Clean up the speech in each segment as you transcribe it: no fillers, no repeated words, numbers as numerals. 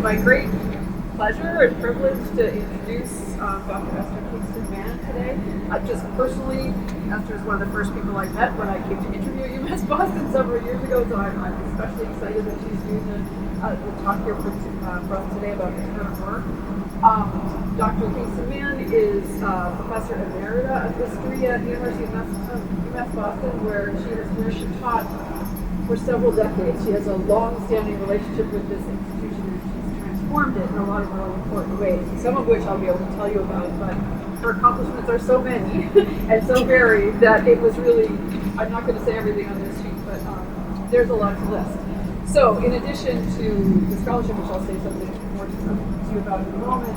my great pleasure and privilege to introduce Dr. Esther Kingston Mann today. Just personally, Esther is one of the first people I met when I came to interview at UMass Boston several years ago, so I'm especially excited that she's doing the talk here for us today about her work. Dr. Kingston Mann is Professor Emerita of History at the University of UMass Boston, where she taught for several decades. She has a long-standing relationship with this institution, and she's transformed it in a lot of really important ways, some of which I'll be able to tell you about, but her accomplishments are so many and so varied that it was really, I'm not going to say everything on this sheet, but there's a lot to list. So in addition to the scholarship, which I'll say something more to you about in a moment,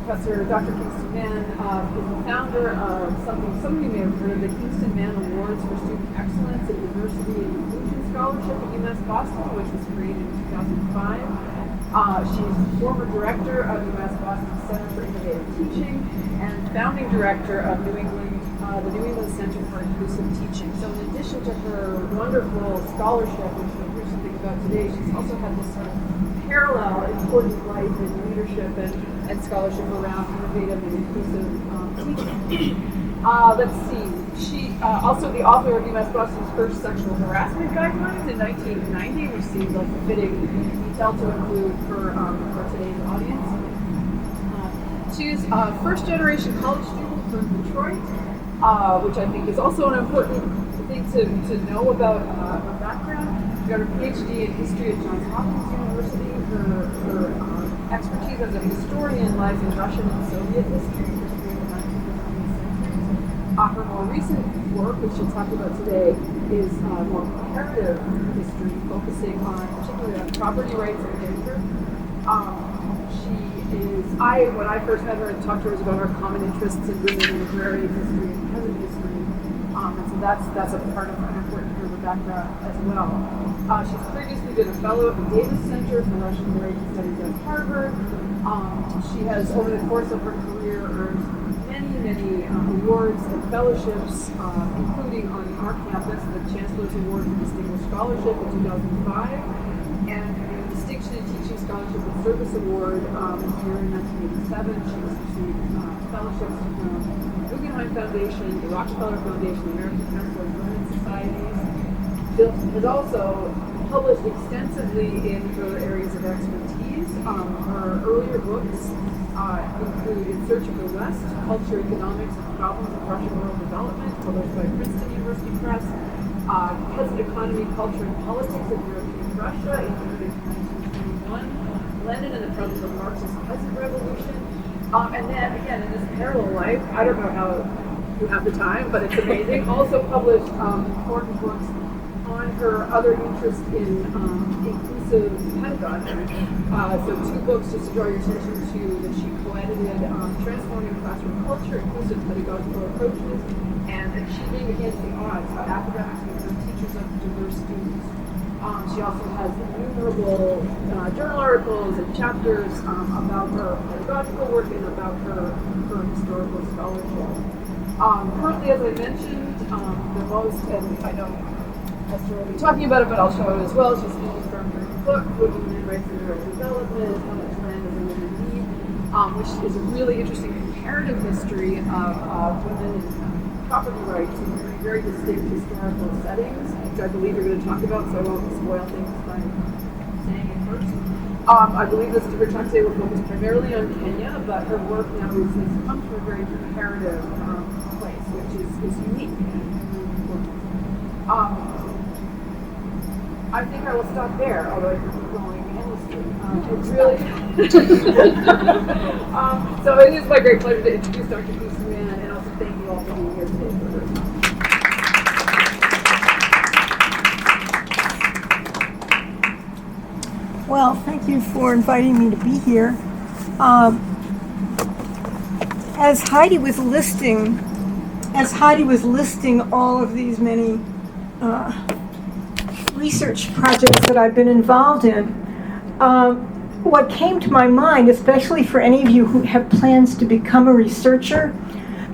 Professor Dr. Kingston Mann is the founder of something some of you may have heard of, the Kingston-Mann Awards for Student Excellence in Diversity and Inclusion Scholarship at UMass Boston, which was created in 2005. She's former director of UMass Boston Center for Innovative Teaching and founding director of the New England Center for Inclusive Teaching. So in addition to her wonderful scholarship, which we'll hear something about today, she's also had this sort of parallel important life and leadership and scholarship around innovative and inclusive teaching. Let's see. She also the author of UMass Boston's first sexual harassment guidelines in 1990, which seems like a fitting detail to include for today's audience. She's a first-generation college student from Detroit, which I think is also an important thing to know about her background. She got her PhD in history at Johns Hopkins University. Her expertise as a historian lies in Russian and Soviet history, particularly in the 19th and 20th centuries. Her more recent work, which she'll talk about today, is more comparative history, focusing particularly on property rights and gender. When I first met her and talked to her, was about her common interests in women in agrarian history and peasant history. And so that's a part of an important part of her background as well. She's previously been a fellow at the Davis Center for Russian American Studies at Harvard. She has, over the course of her career, earned many awards and fellowships, including on our campus, the Chancellor's Award for Distinguished Scholarship in 2005, and the Distinction in Teaching Scholarship and Service Award here in 1987. She has received fellowships from the Guggenheim Foundation, the Rockefeller Foundation, the American Council of Women's Societies. She has also published extensively in her areas of expertise. Her earlier books include In Search of the West, Culture, Economics, and Problems of Russian World Development, published by Princeton University Press, Peasant Economy, Culture, and Politics in European Russia, in 1921, Lenin and the Problems of Marxist Peasant Revolution, and then, again, in this parallel life, I don't know how you have the time, but it's amazing, also published important books on her other interest in inclusive pedagogy. So two books just to draw your attention to that she co-edited, Transforming Classroom Culture, Inclusive Pedagogical Approaches, and Achieving Against the Odds, How Academics Become Teachers of Diverse Students. She also has innumerable journal articles and chapters about her pedagogical work and about her historical scholarship. Currently, as I mentioned, the most, and I know Esther will be talking about it, but I'll show it as well. She's speaking from her book, Women, Rights and Rural Development, How Much Land Does a Woman Need, which is a really interesting comparative history of women and property rights in very distinct historical settings, which I believe you're going to talk about, so I won't spoil things by saying it first. I believe this her talk today will focus primarily on Kenya, but her work now has come from a very comparative place, which is unique and really important. I think I will stop there, although I could keep going endlessly. It's really so it is my great pleasure to introduce Dr. Kingston Mann, and also thank you all for being here today for her talk. Well, thank you for inviting me to be here. As Heidi was listing all of these many research projects that I've been involved in, what came to my mind, especially for any of you who have plans to become a researcher,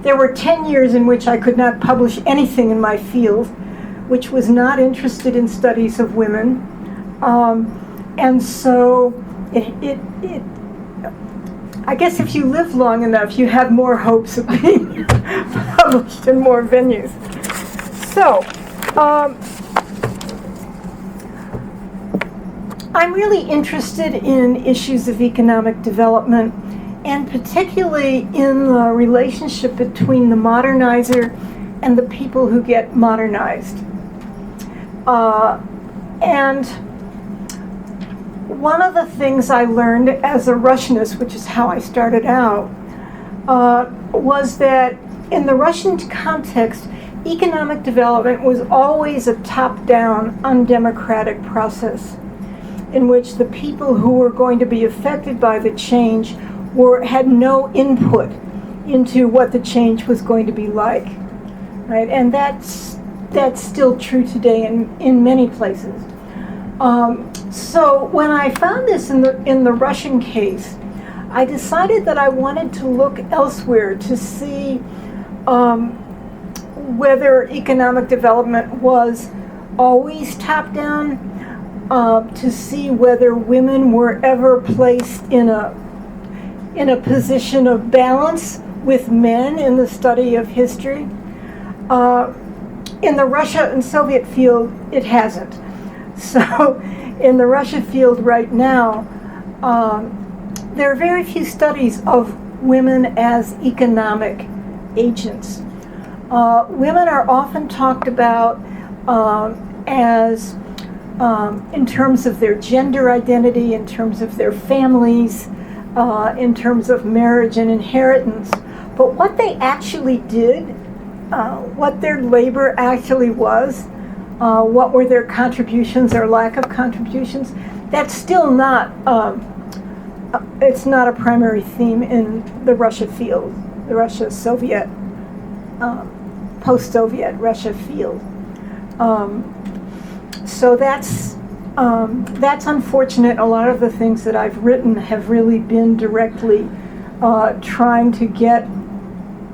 there were 10 years in which I could not publish anything in my field, which was not interested in studies of women. And so I guess if you live long enough, you have more hopes of being published in more venues. So, I'm really interested in issues of economic development, and particularly in the relationship between the modernizer and the people who get modernized. And one of the things I learned as a Russianist, which is how I started out, was that in the Russian context, economic development was always a top-down, undemocratic process in which the people who were going to be affected by the change had no input into what the change was going to be like, right? And that's still true today in many places. So when I found this in the Russian case, I decided that I wanted to look elsewhere to see whether economic development was always top-down, to see whether women were ever placed in a position of balance with men in the study of history. In the Russia and Soviet field, it hasn't. So in the Russia field right now, there are very few studies of women as economic agents. Women are often talked about as in terms of their gender identity, in terms of their families, in terms of marriage and inheritance. But what they actually did, what their labor actually was, what were their contributions or lack of contributions, that's still not, it's not a primary theme in the Russia field, the Russia-Soviet, post-Soviet Russia field. So that's unfortunate. A lot of the things that I've written have really been directly trying to get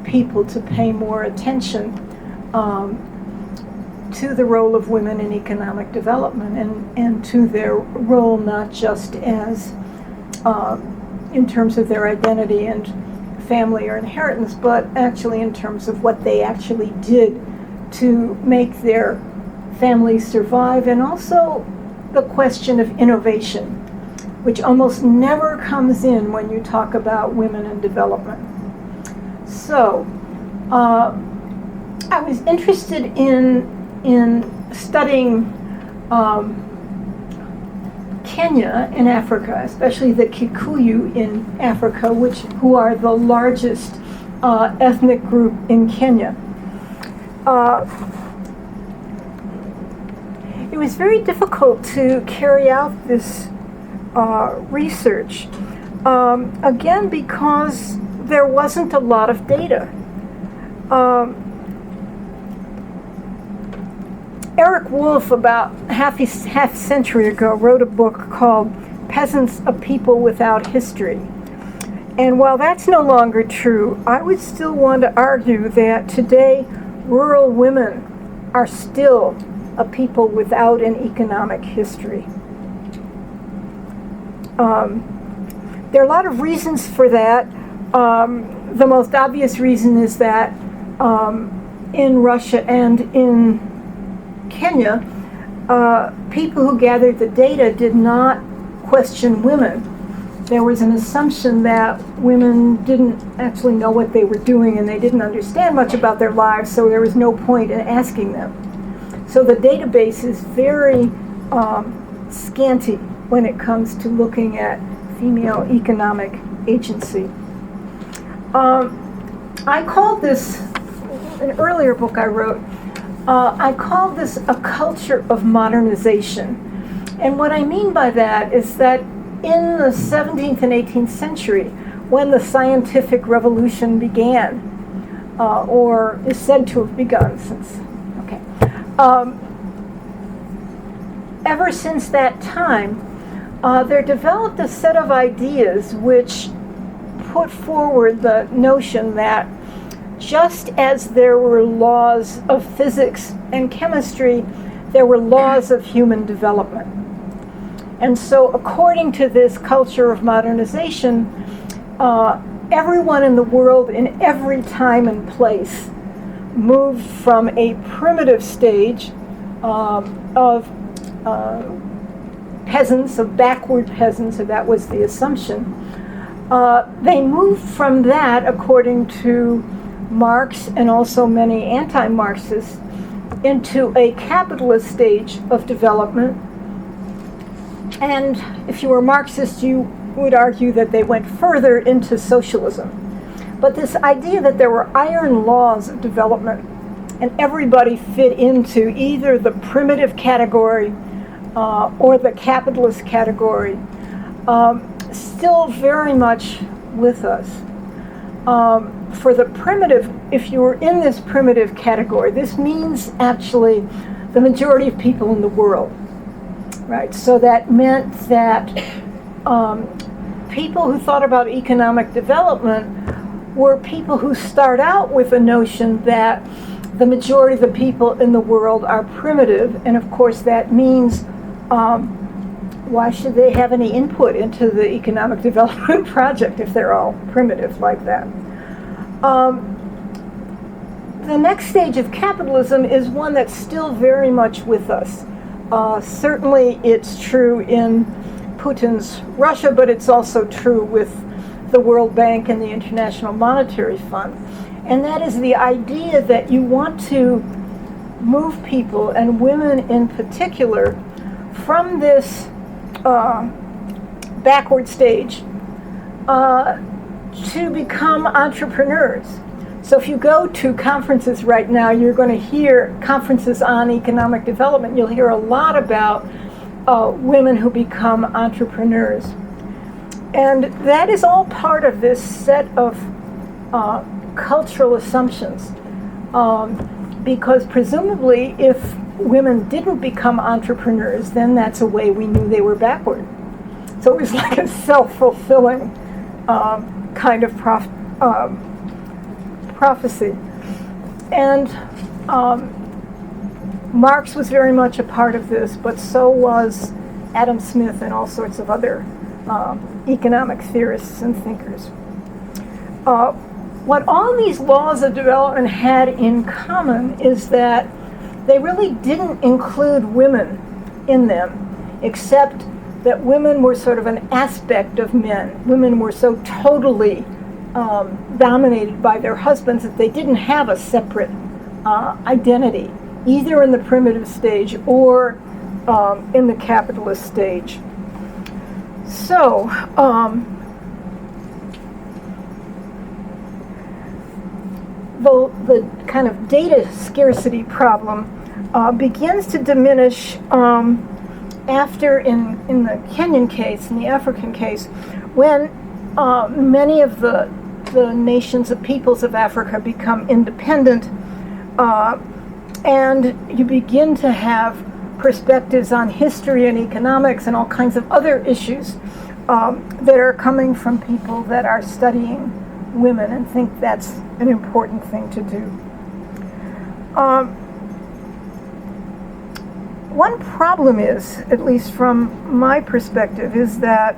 people to pay more attention to the role of women in economic development and to their role not just as in terms of their identity and family or inheritance, but actually in terms of what they actually did to make their families survive, and also the question of innovation, which almost never comes in when you talk about women in development. So, I was interested in studying Kenya in Africa, especially the Kikuyu in Africa, who are the largest ethnic group in Kenya. It was very difficult to carry out this research, again because there wasn't a lot of data. Eric Wolf, about half a century ago, wrote a book called Peasants, a People Without History. And while that's no longer true, I would still want to argue that today rural women are still a people without an economic history. There are a lot of reasons for that. The most obvious reason is that in Russia and in Kenya, people who gathered the data did not question women. There was an assumption that women didn't actually know what they were doing and they didn't understand much about their lives, so there was no point in asking them. So the database is very scanty when it comes to looking at female economic agency. I called this, an earlier book I wrote, I called this a culture of modernization. And what I mean by that is that in the 17th and 18th century, when the scientific revolution began, or is said to have begun since, ever since that time, there developed a set of ideas which put forward the notion that just as there were laws of physics and chemistry, there were laws of human development. And so according to this culture of modernization, everyone in the world in every time and place moved from a primitive stage of peasants, of backward peasants, and that was the assumption. They moved from that, according to Marx and also many anti-Marxists, into a capitalist stage of development. And if you were Marxist, you would argue that they went further into socialism. But this idea that there were iron laws of development and everybody fit into either the primitive category or the capitalist category, still very much with us. For the primitive, if you were in this primitive category, this means actually the majority of people in the world, right? So that meant that people who thought about economic development were people who start out with the notion that the majority of the people in the world are primitive, and of course that means why should they have any input into the economic development project if they're all primitive like that? The next stage of capitalism is one that's still very much with us. Certainly it's true in Putin's Russia, but it's also true with the World Bank and the International Monetary Fund. And that is the idea that you want to move people, and women in particular, from this backward stage to become entrepreneurs. So if you go to conferences right now, you're going to hear conferences on economic development. You'll hear a lot about women who become entrepreneurs. And that is all part of this set of cultural assumptions. Because presumably if women didn't become entrepreneurs, then that's a way we knew they were backward. So it was like a self-fulfilling kind of prophecy. And Marx was very much a part of this, but so was Adam Smith and all sorts of other economic theorists and thinkers. What all these laws of development had in common is that they really didn't include women in them, except that women were sort of an aspect of men. Women were so totally dominated by their husbands that they didn't have a separate identity, either in the primitive stage or in the capitalist stage. So, the kind of data scarcity problem begins to diminish after, in the Kenyan case, in the African case, when many of the nations, the peoples of Africa become independent, and you begin to have perspectives on history and economics and all kinds of other issues that are coming from people that are studying women and think that's an important thing to do. One problem is, at least from my perspective, is that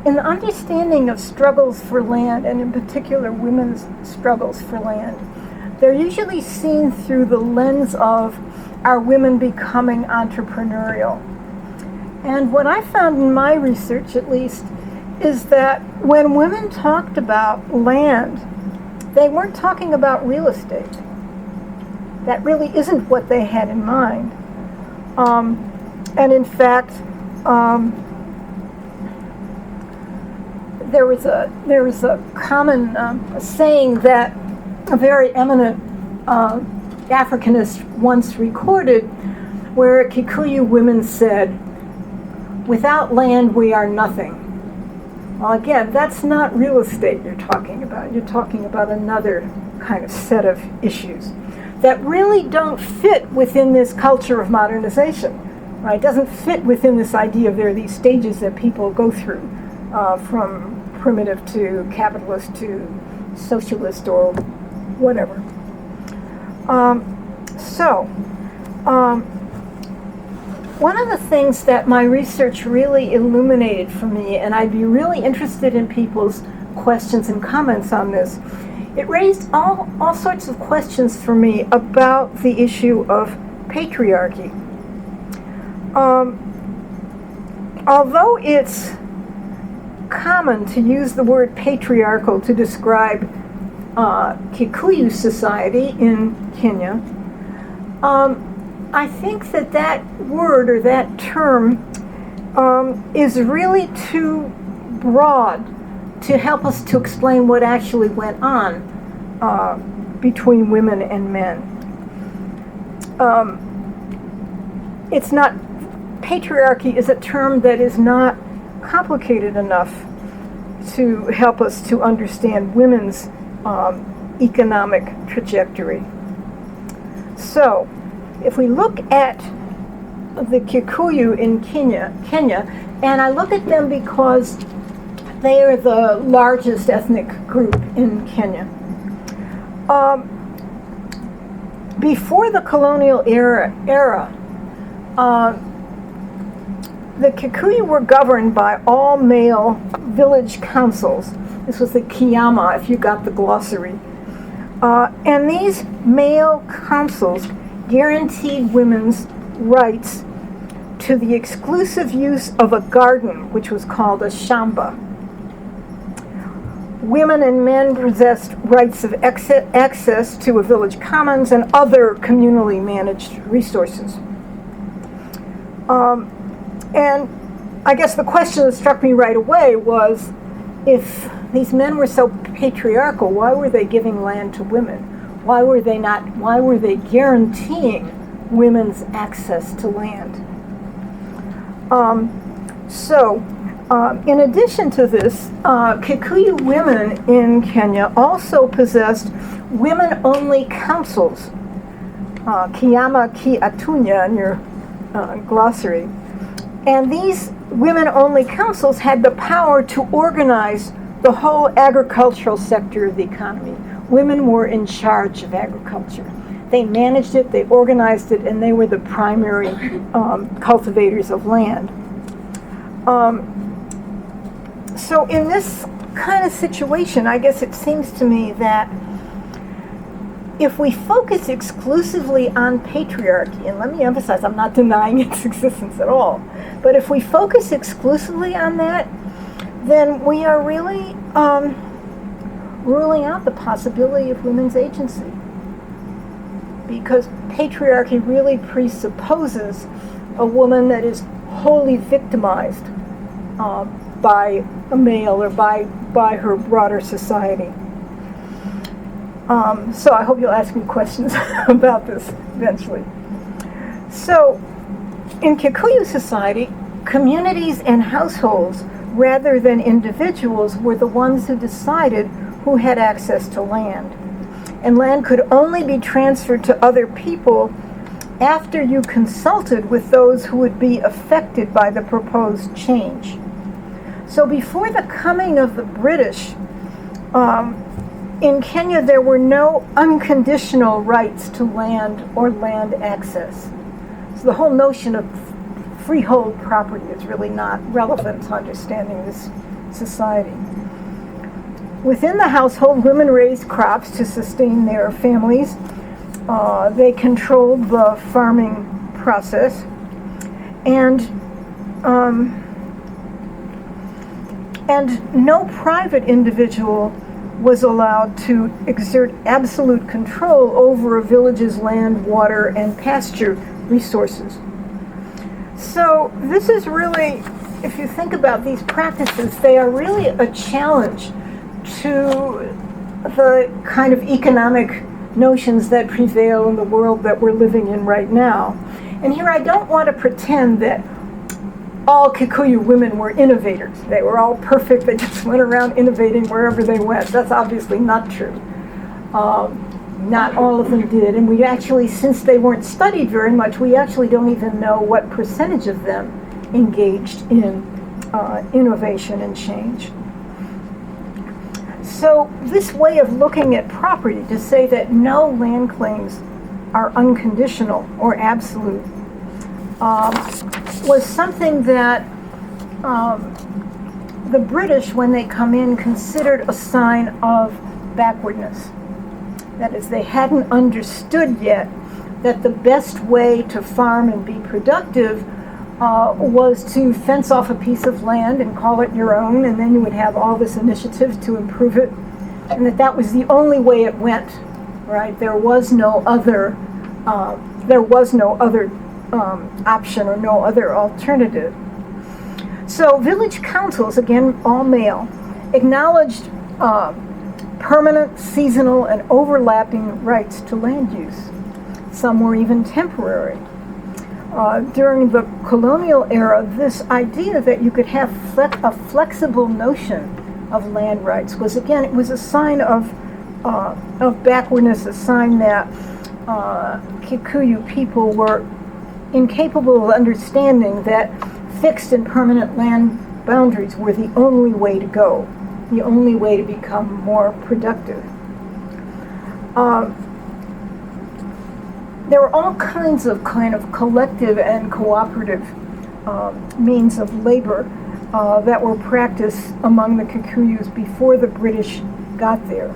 in the understanding of struggles for land, and in particular women's struggles for land, they're usually seen through the lens of are women becoming entrepreneurial. And what I found in my research, at least, is that when women talked about land, they weren't talking about real estate. That really isn't what they had in mind. And in fact, there was a common saying that a very eminent Africanist once recorded, where Kikuyu women said, "Without land, we are nothing." Well, again, that's not real estate you're talking about. You're talking about another kind of set of issues that really don't fit within this culture of modernization. Right? It doesn't fit within this idea of there are these stages that people go through, from primitive to capitalist to socialist or whatever. One of the things that my research really illuminated for me, and I'd be really interested in people's questions and comments on this, it raised all sorts of questions for me about the issue of patriarchy. Although it's common to use the word patriarchal to describe Kikuyu society in Kenya, I think that word or that term is really too broad to help us to explain what actually went on between women and men. It's not, patriarchy is a term that is not complicated enough to help us to understand women's economic trajectory. So, if we look at the Kikuyu in Kenya, and I look at them because they are the largest ethnic group in Kenya. Before the colonial era, the Kikuyu were governed by all-male village councils. This was the Kiyama, if you got the glossary. And these male councils guaranteed women's rights to the exclusive use of a garden, which was called a shamba. Women and men possessed rights of access to a village commons and other communally managed resources. And I guess the question that struck me right away was, if these men were so patriarchal, why were they giving land to women? Why were they guaranteeing women's access to land? In addition to this, Kikuyu women in Kenya also possessed women-only councils, Kiyama Ki Atunya in your glossary. And these women-only councils had the power to organize the whole agricultural sector of the economy. Women were in charge of agriculture. They managed it, they organized it, and they were the primary cultivators of land. So in this kind of situation, I guess it seems to me that if we focus exclusively on patriarchy, and let me emphasize, I'm not denying its existence at all, but if we focus exclusively on that, then we are really ruling out the possibility of women's agency. Because patriarchy really presupposes a woman that is wholly victimized by a male or by her broader society. So I hope you'll ask me questions about this eventually. So, in Kikuyu society, communities and households, rather than individuals, were the ones who decided who had access to land. And land could only be transferred to other people after you consulted with those who would be affected by the proposed change. So before the coming of the British, in Kenya there were no unconditional rights to land or land access. So the whole notion of freehold property is really not relevant to understanding this society. Within the household, women raised crops to sustain their families. They controlled the farming process, and no private individual was allowed to exert absolute control over a village's land, water, and pasture resources. So this is really, if you think about these practices, they are really a challenge to the kind of economic notions that prevail in the world that we're living in right now. And here I don't want to pretend that all Kikuyu women were innovators. They were all perfect. They just went around innovating wherever they went. That's obviously not true. Not all of them did. And we actually, since they weren't studied very much, we actually don't even know what percentage of them engaged in innovation and change. So this way of looking at property, to say that no land claims are unconditional or absolute, was something that the British, when they come in, considered a sign of backwardness. That is, they hadn't understood yet that the best way to farm and be productive was to fence off a piece of land and call it your own, and then you would have all this initiative to improve it, and that was the only way it went, right? There was no other option or no other alternative. So village councils, again, all male, acknowledged permanent, seasonal, and overlapping rights to land use. Some were even temporary. During the colonial era, this idea that you could have a flexible notion of land rights was, again, it was a sign of backwardness, a sign that Kikuyu people were incapable of understanding that fixed and permanent land boundaries were the only way to go, the only way to become more productive. There were all kinds of kind of collective and cooperative means of labor that were practiced among the Kikuyus before the British got there.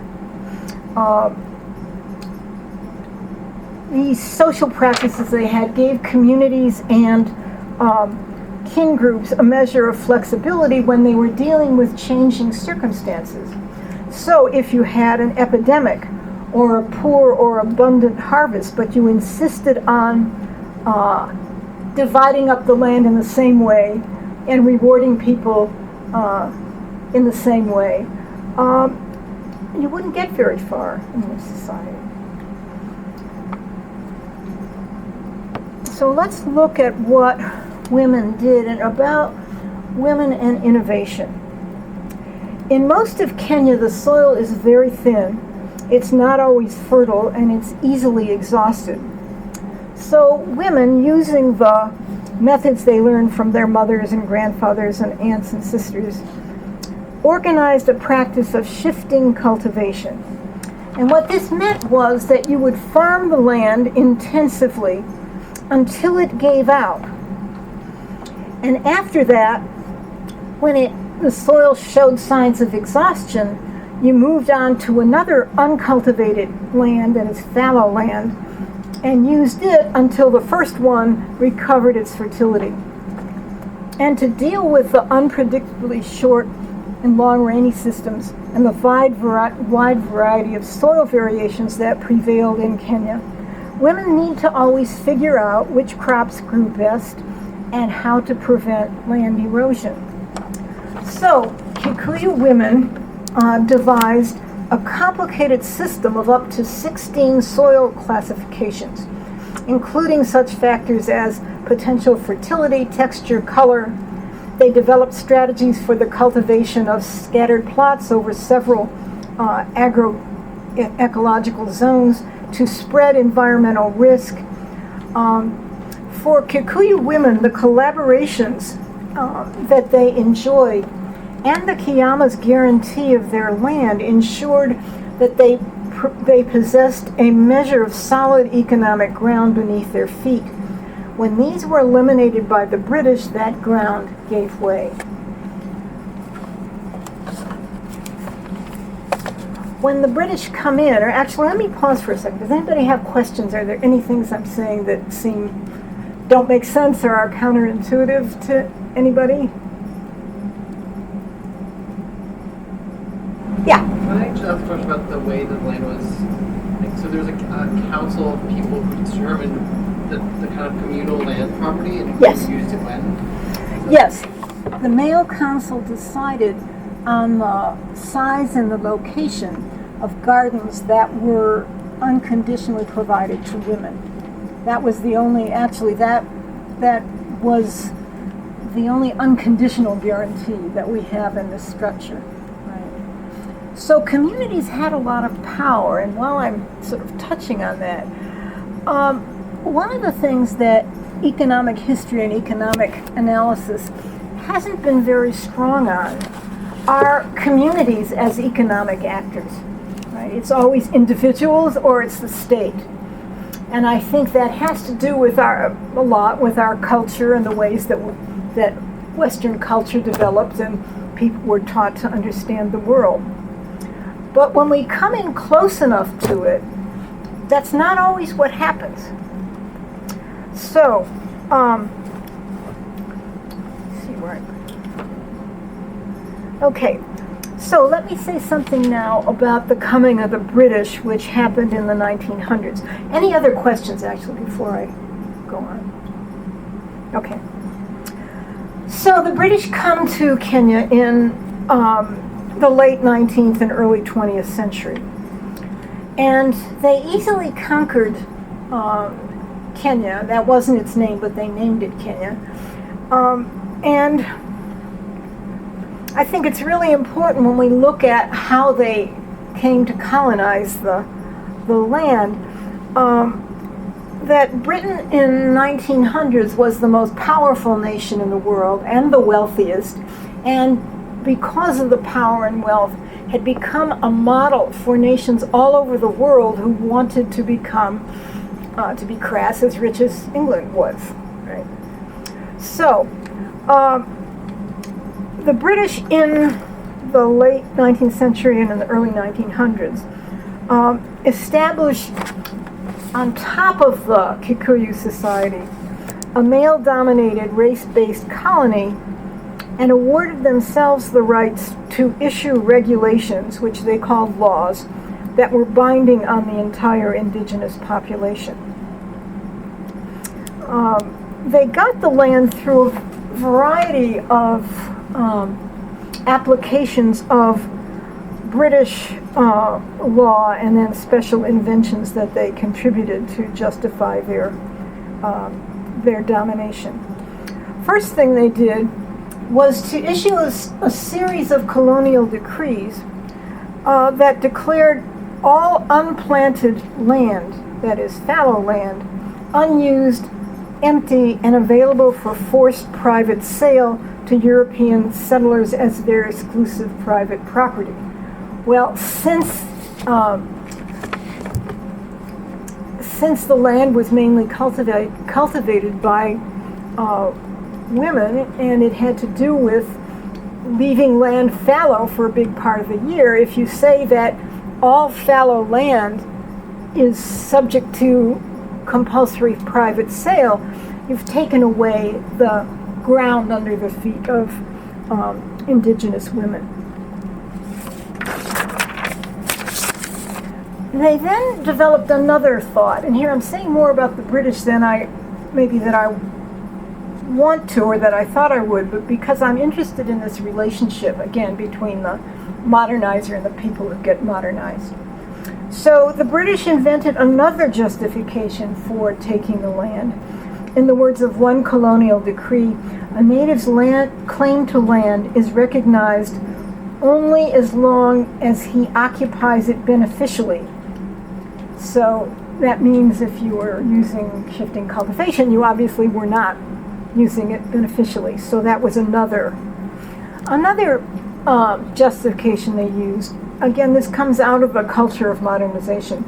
These social practices they had gave communities and kin groups a measure of flexibility when they were dealing with changing circumstances. So if you had an epidemic or a poor or abundant harvest, but you insisted on dividing up the land in the same way and rewarding people in the same way, you wouldn't get very far in this society. So let's look at what women did and about women and innovation. In most of Kenya, the soil is very thin. It's not always fertile, and it's easily exhausted. So women, using the methods they learned from their mothers and grandfathers and aunts and sisters, organized a practice of shifting cultivation. And what this meant was that you would farm the land intensively until it gave out. And after that, when the soil showed signs of exhaustion, you moved on to another uncultivated land, that is fallow land, and used it until the first one recovered its fertility. And to deal with the unpredictably short and long rainy systems and the wide variety of soil variations that prevailed in Kenya, women need to always figure out which crops grew best and how to prevent land erosion. So, Kikuyu women devised a complicated system of up to 16 soil classifications, including such factors as potential fertility, texture, color. They developed strategies for the cultivation of scattered plots over several agroecological zones to spread environmental risk. For Kikuyu women, the collaborations that they enjoyed and the Kiyama's guarantee of their land ensured that they possessed a measure of solid economic ground beneath their feet. When these were eliminated by the British, that ground gave way. When the British come in, or actually let me pause for a second. Does anybody have questions? Are there any things I'm saying that don't make sense or are counterintuitive to anybody? Yeah. Can I just ask a question about the way the land was? So there's a council of people who determined the kind of communal land property and yes. who used it when? Yes. The male council decided on the size and the location of gardens that were unconditionally provided to women. That was the only, actually, that was the only unconditional guarantee that we have in this structure. So communities had a lot of power, and while I'm sort of touching on that, one of the things that economic history and economic analysis hasn't been very strong on are communities as economic actors. Right? It's always individuals or it's the state. And I think that has to do with a lot with our culture and the ways that Western culture developed and people were taught to understand the world. But when we come in close enough to it, that's not always what happens. So, let's see where okay, so let me say something now about the coming of the British, which happened in the 1900s. Any other questions, actually, before I go on? Okay. So the British come to Kenya in the late 19th and early 20th century. And they easily conquered Kenya. That wasn't its name, but they named it Kenya. And I think it's really important when we look at how they came to colonize the land, that Britain in 1900s was the most powerful nation in the world and the wealthiest, and because of the power and wealth, had become a model for nations all over the world who wanted to become, to be crass, as rich as England was. Right? So, the British in the late 19th century and in the early 1900s established on top of the Kikuyu society a male-dominated race-based colony and awarded themselves the rights to issue regulations, which they called laws, that were binding on the entire indigenous population. They got the land through a variety of applications of British law and then special inventions that they contributed to justify their domination. First thing they did was to issue a series of colonial decrees that declared all unplanted land, that is fallow land, unused, empty, and available for forced private sale to European settlers as their exclusive private property. Well, since the land was mainly cultivated by women, and it had to do with leaving land fallow for a big part of the year, if you say that all fallow land is subject to compulsory private sale, you've taken away the ground under the feet of indigenous women. They then developed another thought, and here I'm saying more about the British than I want to, or that I thought I would, but because I'm interested in this relationship, again, between the modernizer and the people who get modernized. So the British invented another justification for taking the land. In the words of one colonial decree, a native's claim to land is recognized only as long as he occupies it beneficially. So that means if you were using shifting cultivation, you obviously were not using it beneficially. So that was another justification they used. Again, this comes out of a culture of modernization.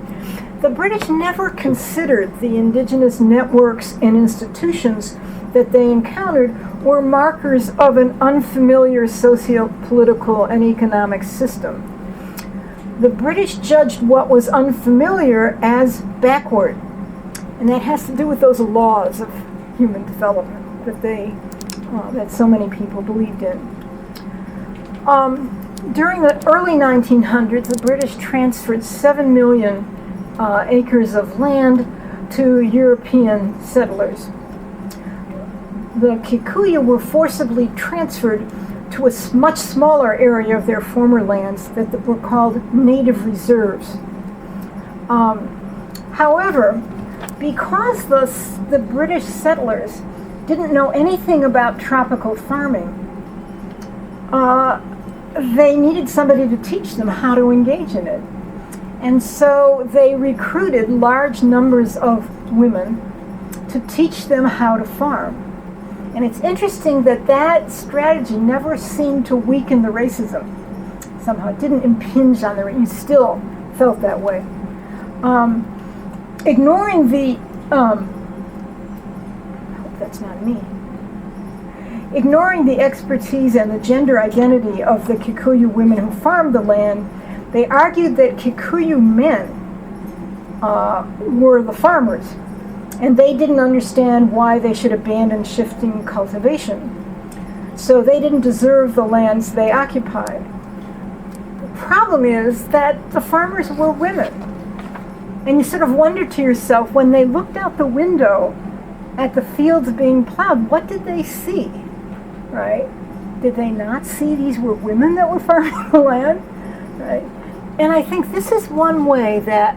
The British never considered the indigenous networks and institutions that they encountered were markers of an unfamiliar socio-political and economic system. The British judged what was unfamiliar as backward, and that has to do with those laws of human development that so many people believed in. During the early 1900s, the British transferred 7 million acres of land to European settlers. The Kikuyu were forcibly transferred to a much smaller area of their former lands that were called native reserves. However, because the British settlers didn't know anything about tropical farming, they needed somebody to teach them how to engage in it. And so they recruited large numbers of women to teach them how to farm. And it's interesting that strategy never seemed to weaken the racism. Somehow it didn't impinge on you still felt that way. ignoring the, I hope that's not me, ignoring the expertise and the gender identity of the Kikuyu women who farmed the land, they argued that Kikuyu men were the farmers, and they didn't understand why they should abandon shifting cultivation. So they didn't deserve the lands they occupied. The problem is that the farmers were women. And you sort of wonder to yourself, when they looked out the window at the fields being plowed, what did they see? Right? Did they not see these were women that were farming the land? Right? And I think this is one way that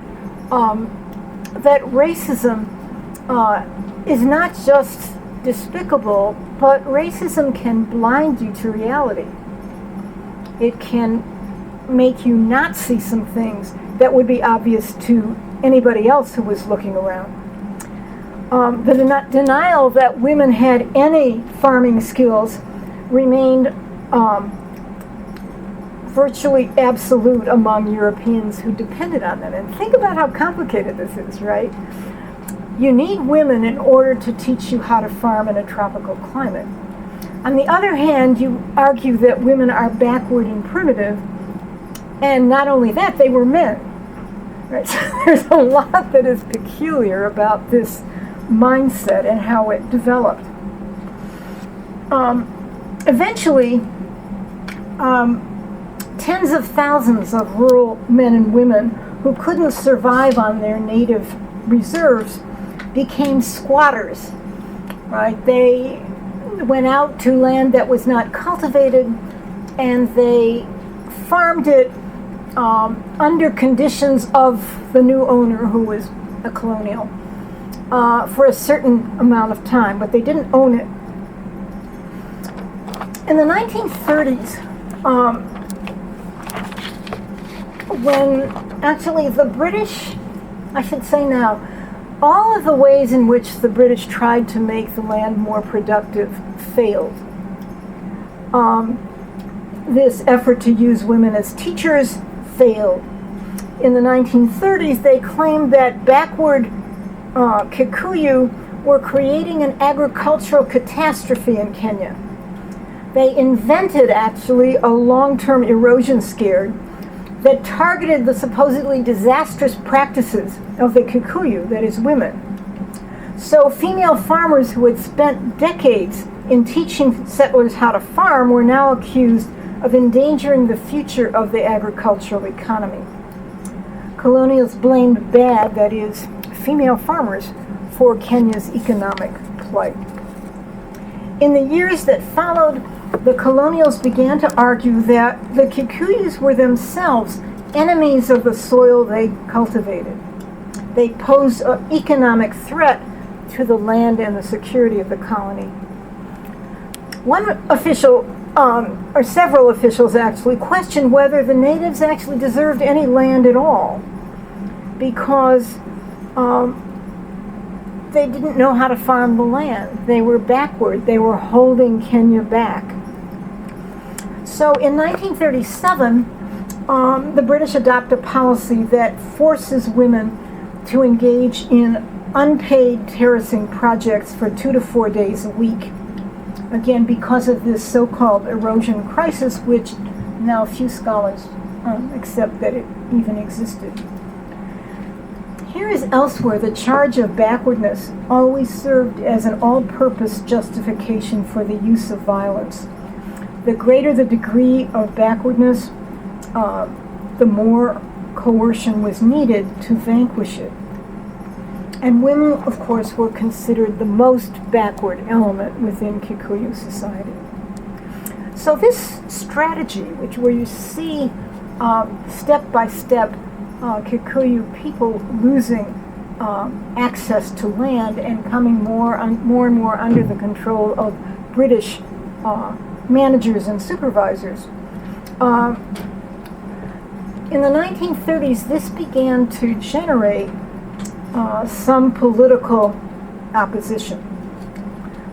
that racism is not just despicable, but racism can blind you to reality. It can make you not see some things that would be obvious to anybody else who was looking around. The denial that women had any farming skills remained virtually absolute among Europeans who depended on them. And think about how complicated this is, right? You need women in order to teach you how to farm in a tropical climate. On the other hand, you argue that women are backward and primitive, and not only that, they were men. Right? So there's a lot that is peculiar about this mindset and how it developed. Eventually, tens of thousands of rural men and women who couldn't survive on their native reserves became squatters. Right? They went out to land that was not cultivated, and they farmed it under conditions of the new owner, who was a colonial, for a certain amount of time, but they didn't own it. In the 1930s, when actually the British, I should say now, all of the ways in which the British tried to make the land more productive failed. This effort to use women as teachers failed. In the 1930s, they claimed that backward Kikuyu were creating an agricultural catastrophe in Kenya. They invented, actually, a long-term erosion scare that targeted the supposedly disastrous practices of the Kikuyu, that is, women. So female farmers who had spent decades in teaching settlers how to farm were now accused of endangering the future of the agricultural economy. Colonials blamed bad, that is, female farmers, for Kenya's economic plight. In the years that followed, the colonials began to argue that the Kikuyus were themselves enemies of the soil they cultivated. They posed an economic threat to the land and the security of the colony. One official, or several officials actually, questioned whether the natives actually deserved any land at all, because they didn't know how to farm the land. They were backward. They were holding Kenya back. So in 1937, the British adopt a policy that forces women to engage in unpaid terracing projects for 2 to 4 days a week. Again, because of this so-called erosion crisis, which now few scholars accept that it even existed. Here as elsewhere, the charge of backwardness always served as an all-purpose justification for the use of violence. The greater the degree of backwardness, the more coercion was needed to vanquish it. And women, of course, were considered the most backward element within Kikuyu society. So this strategy, where you see step by step Kikuyu people losing access to land and coming more and more under the control of British managers and supervisors. In the 1930s, this began to generate some political opposition.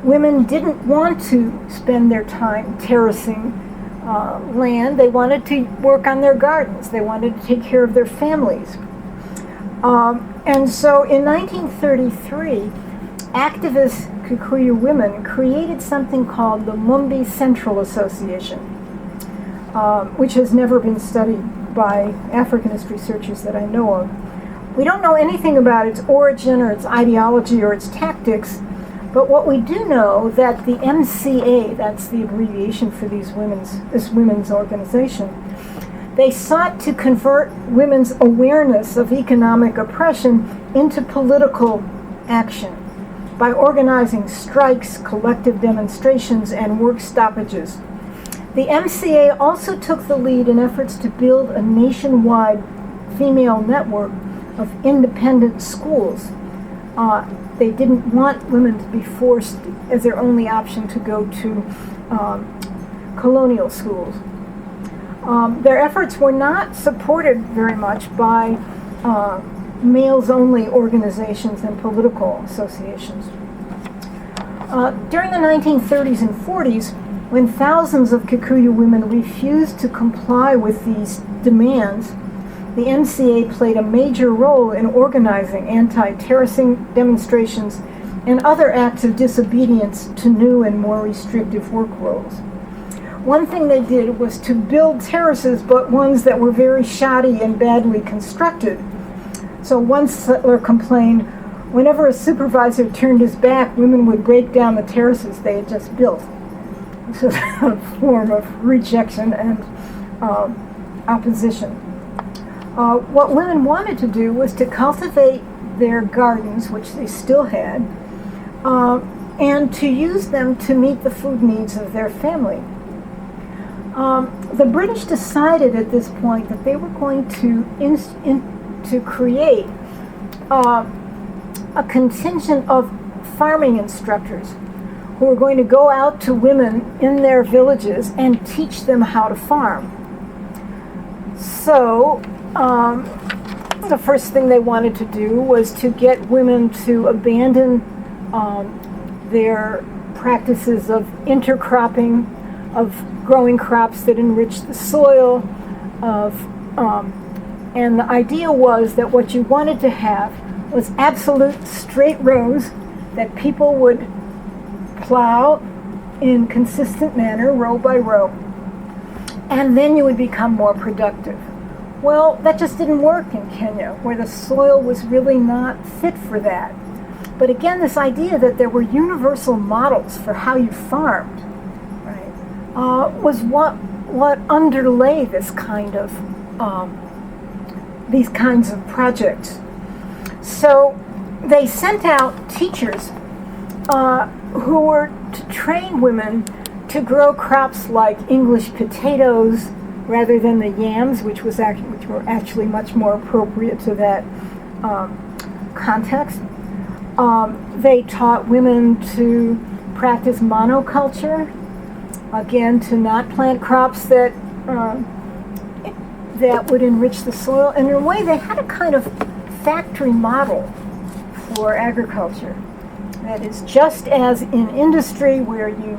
Women didn't want to spend their time terracing land. They wanted to work on their gardens. They wanted to take care of their families. And so in 1933, activist Kikuyu women created something called the Lumbee Central Association, which has never been studied by Africanist researchers that I know of. We don't know anything about its origin or its ideology or its tactics, but what we do know that the MCA, that's the abbreviation for this women's organization, they sought to convert women's awareness of economic oppression into political action by organizing strikes, collective demonstrations, and work stoppages. The MCA also took the lead in efforts to build a nationwide female network of independent schools. They didn't want women to be forced as their only option to go to colonial schools. Their efforts were not supported very much by males-only organizations and political associations. During the 1930s and 40s, when thousands of Kikuyu women refused to comply with these demands, the MCA played a major role in organizing anti-terracing demonstrations and other acts of disobedience to new and more restrictive work rules. One thing they did was to build terraces, but ones that were very shoddy and badly constructed. So one settler complained, whenever a supervisor turned his back, women would break down the terraces they had just built. This is a form of rejection and opposition. What women wanted to do was to cultivate their gardens, which they still had, and to use them to meet the food needs of their family. The British decided at this point that they were going to create a contingent of farming instructors who were going to go out to women in their villages and teach them how to farm. So the first thing they wanted to do was to get women to abandon their practices of intercropping, of growing crops that enrich the soil, and the idea was that what you wanted to have was absolute straight rows that people would plow in consistent manner, row by row, and then you would become more productive. Well, that just didn't work in Kenya, where the soil was really not fit for that. But again, this idea that there were universal models for how you farmed, right, was what underlay this kind of these kinds of projects. So they sent out teachers who were to train women to grow crops like English potatoes rather than the yams, which were actually much more appropriate to that context. They taught women to practice monoculture, again, to not plant crops that would enrich the soil. And in a way, they had a kind of factory model for agriculture. That is, just as in industry where you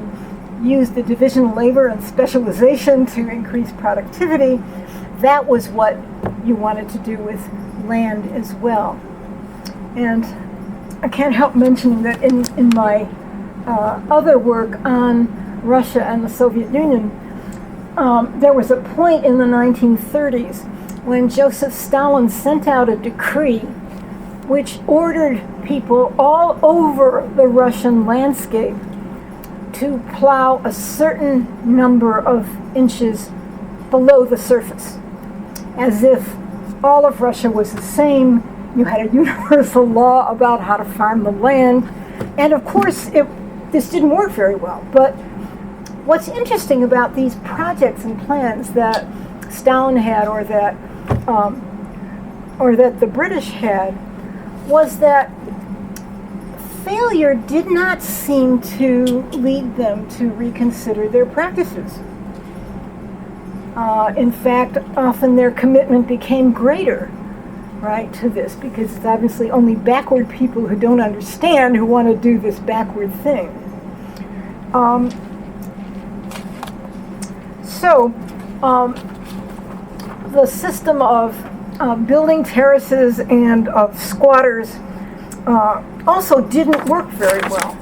use the division of labor and specialization to increase productivity, that was what you wanted to do with land as well. And I can't help mentioning that in my other work on Russia and the Soviet Union, there was a point in the 1930s when Joseph Stalin sent out a decree which ordered people all over the Russian landscape to plow a certain number of inches below the surface, as if all of Russia was the same. You had a universal law about how to farm the land, and of course this didn't work very well. But what's interesting about these projects and plans that Stalin had, or that the British had, was that failure did not seem to lead them to reconsider their practices. In fact, often their commitment became greater, right, to this, because it's obviously only backward people who don't understand who want to do this backward thing. The system of building terraces and of squatters also didn't work very well.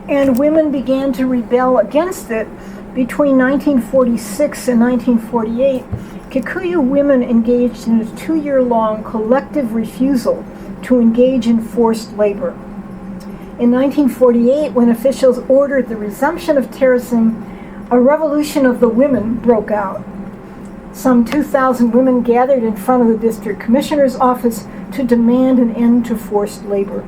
And women began to rebel against it. Between 1946 and 1948, Kikuyu women engaged in a 2-year-long collective refusal to engage in forced labor. In 1948, when officials ordered the resumption of terracing, a revolution of the women broke out. Some 2,000 women gathered in front of the district commissioner's office to demand an end to forced labor.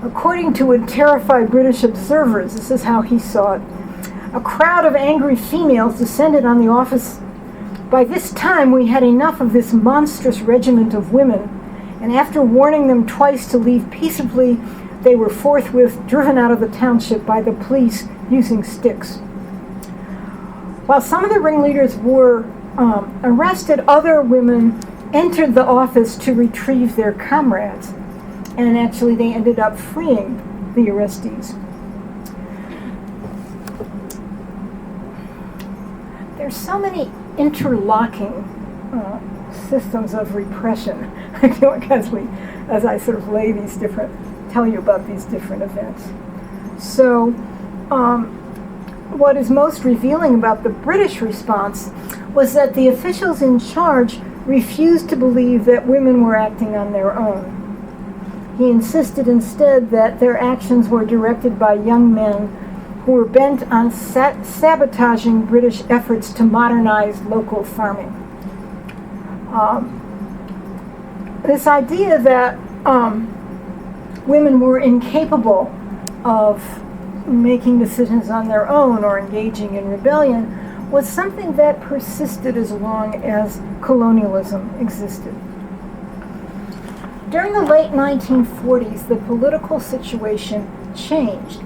According to terrified British observers, this is how he saw it, a crowd of angry females descended on the office. By this time, we had enough of this monstrous regiment of women, and after warning them twice to leave peaceably, they were forthwith driven out of the township by the police using sticks. While some of the ringleaders were arrested, other women entered the office to retrieve their comrades, and actually they ended up freeing the arrestees. There's so many interlocking systems of repression as I sort of tell you about these different events. So what is most revealing about the British response was that the officials in charge refused to believe that women were acting on their own. He insisted instead that their actions were directed by young men who were bent on sabotaging British efforts to modernize local farming. This idea that women were incapable of making decisions on their own or engaging in rebellion was something that persisted as long as colonialism existed. During the late 1940s, the political situation changed.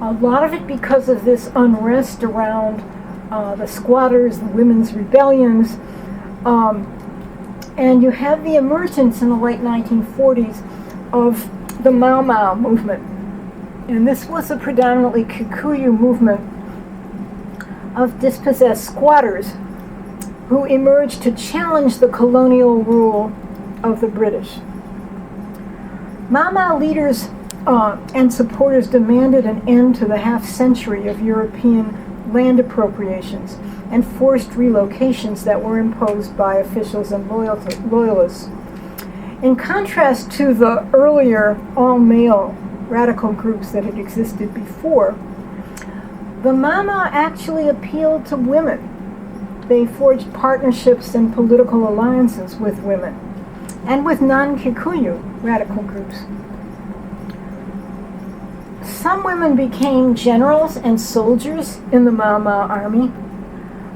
A lot of it because of this unrest around the squatters, the women's rebellions, and you have the emergence in the late 1940s of the Mau Mau movement. And this was a predominantly Kikuyu movement of dispossessed squatters who emerged to challenge the colonial rule of the British. Mau Mau leaders and supporters demanded an end to the half-century of European land appropriations and forced relocations that were imposed by officials and loyalists. In contrast to the earlier all-male radical groups that had existed before, the Mau Mau actually appealed to women. They forged partnerships and political alliances with women and with non-Kikuyu radical groups. Some women became generals and soldiers in the Mau Mau army.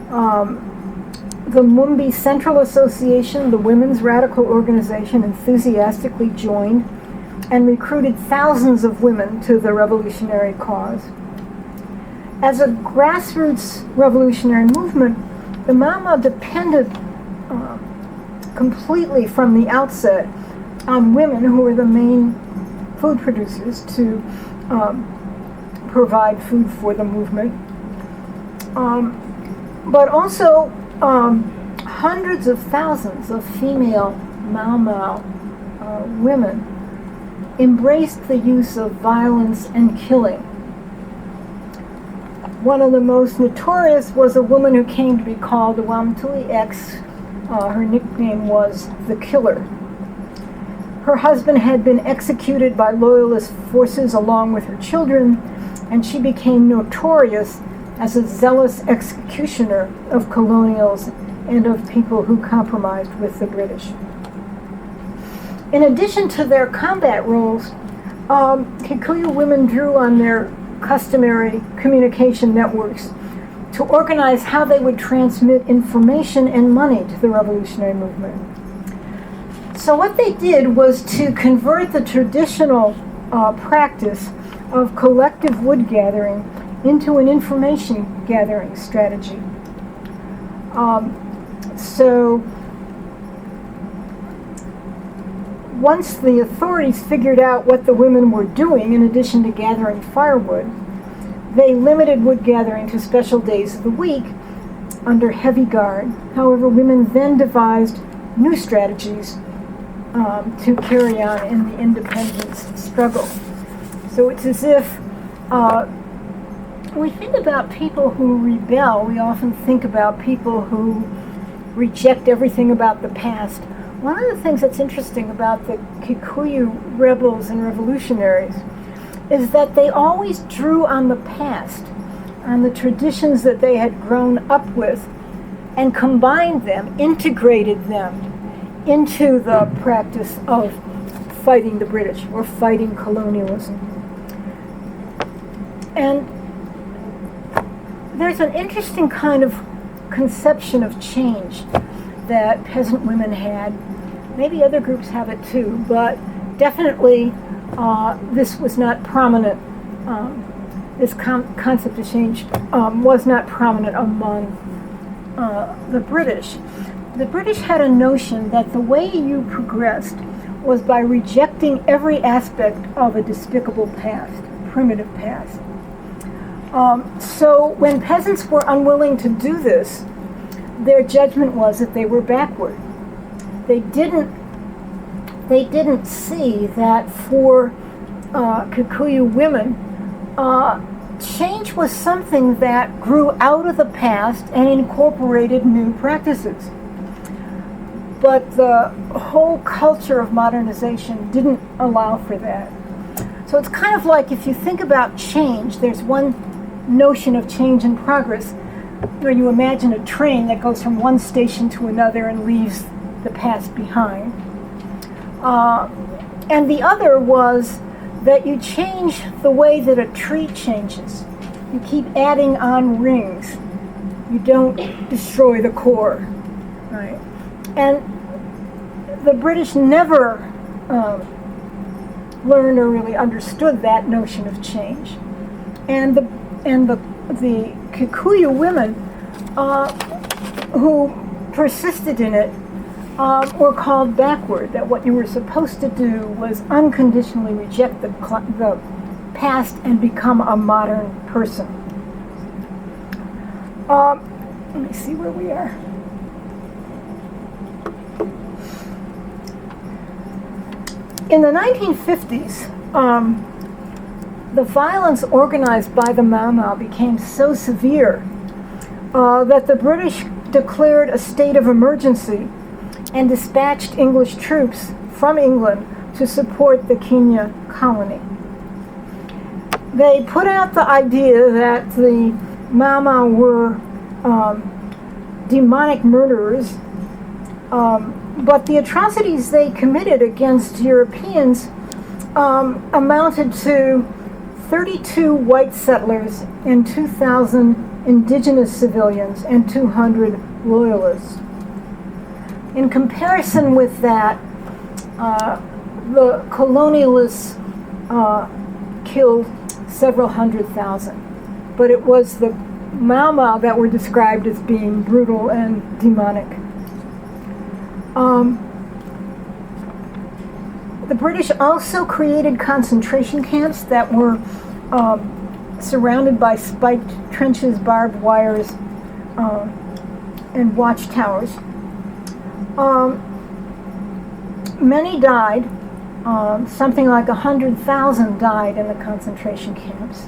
The Lumbee Central Association, the women's radical organization, enthusiastically joined and recruited thousands of women to the revolutionary cause. As a grassroots revolutionary movement, the Mau Mau depended completely from the outset on women who were the main food producers to provide food for the movement. But also hundreds of thousands of female Mau Mau women embraced the use of violence and killing. One of the most notorious was a woman who came to be called the Wamtuli X. Her nickname was the Killer. Her husband had been executed by loyalist forces along with her children, and she became notorious as a zealous executioner of colonials and of people who compromised with the British. In addition to their combat roles, Kikuyu women drew on their customary communication networks to organize how they would transmit information and money to the revolutionary movement. So what they did was to convert the traditional practice of collective wood gathering into an information gathering strategy. So once the authorities figured out what the women were doing, in addition to gathering firewood, they limited wood gathering to special days of the week, under heavy guard. However, women then devised new strategies to carry on in the independence struggle. So it's as if when we think about people who rebel, we often think about people who reject everything about the past. One of the things that's interesting about the Kikuyu rebels and revolutionaries is that they always drew on the past, on the traditions that they had grown up with, and combined them, integrated them into the practice of fighting the British or fighting colonialism. And there's an interesting kind of conception of change that peasant women had. Maybe other groups have it too, but definitely this was not prominent. This concept of change was not prominent among the British. The British had a notion that the way you progressed was by rejecting every aspect of a despicable past, primitive past. So when peasants were unwilling to do this, their judgment was that they were backward. They didn't see that for Kikuyu women, change was something that grew out of the past and incorporated new practices. But the whole culture of modernization didn't allow for that. So it's kind of like if you think about change, there's one notion of change and progress where you imagine a train that goes from one station to another and leaves the past behind. And the other was that you change the way that a tree changes. You keep adding on rings. You don't destroy the core, right? And the British never learned or really understood that notion of change. And the Kikuyu women who persisted in it were called backward, that what you were supposed to do was unconditionally reject the past and become a modern person. Let me see where we are. In the 1950s, the violence organized by the Mau Mau became so severe that the British declared a state of emergency and dispatched English troops from England to support the Kenya colony. They put out the idea that the Mau Mau were demonic murderers, but the atrocities they committed against Europeans amounted to 32 white settlers and 2,000 indigenous civilians and 200 loyalists. In comparison with that, the colonialists killed several hundred thousand, but it was the Mau Mau that were described as being brutal and demonic. The British also created concentration camps that were surrounded by spiked trenches, barbed wires, and watchtowers. Many died. Something like 100,000 died in the concentration camps.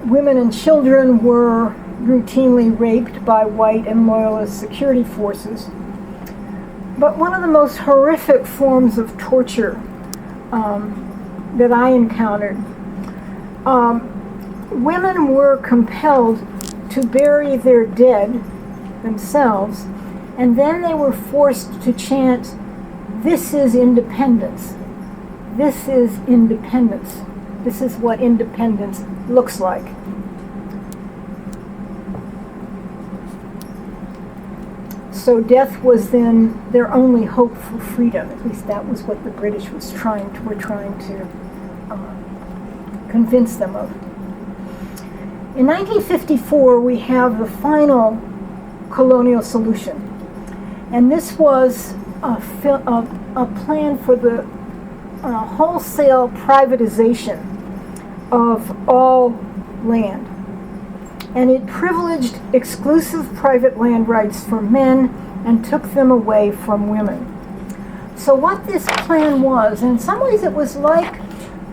Women and children were routinely raped by white and loyalist security forces. But one of the most horrific forms of torture that I encountered, women were compelled to bury their dead themselves, and then they were forced to chant, "This is independence. This is independence. This is what independence looks like." So death was then their only hope for freedom. At least that was what the British were trying to convince them of. In 1954, we have the final colonial solution. And this was a plan for the wholesale privatization of all land. and it privileged exclusive private land rights for men and took them away from women. So what this plan was, in some ways it was like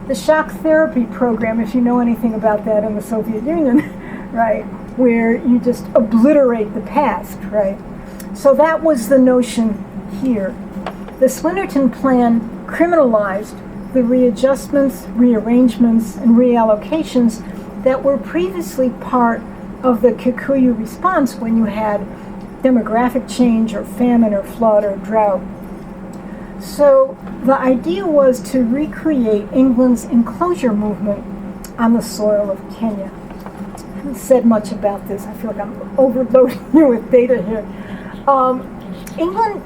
the shock therapy program, if you know anything about that in the Soviet Union, right, where you just obliterate the past, right? So that was the notion here. The Swenerton Plan criminalized the readjustments, rearrangements, and reallocations that were previously part of the Kikuyu response when you had demographic change or famine or flood or drought. So the idea was to recreate England's enclosure movement on the soil of Kenya. I haven't said much about this. I feel like I'm overloading you with data here. England,